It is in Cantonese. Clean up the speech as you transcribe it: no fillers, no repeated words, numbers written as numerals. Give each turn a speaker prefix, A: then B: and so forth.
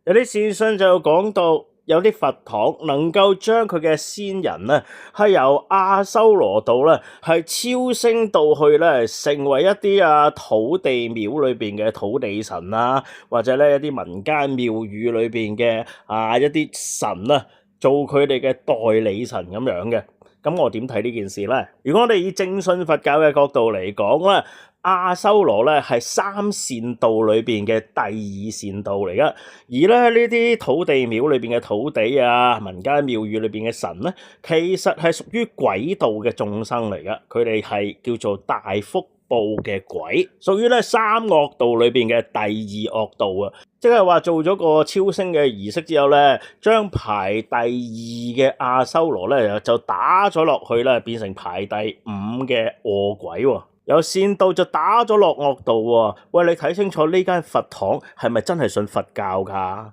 A: 有啲線信就講到，有啲佛堂能夠將佢嘅先人咧，係由阿修羅道咧，係超升到去咧，成為一啲土地廟裏邊嘅土地神啊，或者咧一啲民間廟宇裏邊嘅一啲神啊，做佢哋嘅代理神咁樣嘅。咁我點睇呢件事咧？如果我哋以正信佛教嘅角度嚟講咧，阿修羅咧係三善道裏邊嘅第二善道嚟噶，而咧呢啲土地廟裏邊嘅土地啊，民間廟宇裏邊嘅神咧，其實係屬於鬼道嘅眾生嚟噶，佢哋係叫做大福報嘅鬼，屬於咧三惡道裏邊嘅第二惡道啊，即係話做咗個超升嘅儀式之後咧，將排第二嘅阿修羅咧就打咗落去咧，變成排第五嘅餓鬼喎。有善道就打咗落惡道喎，喂，你睇清楚呢間佛堂係咪真係信佛教㗎？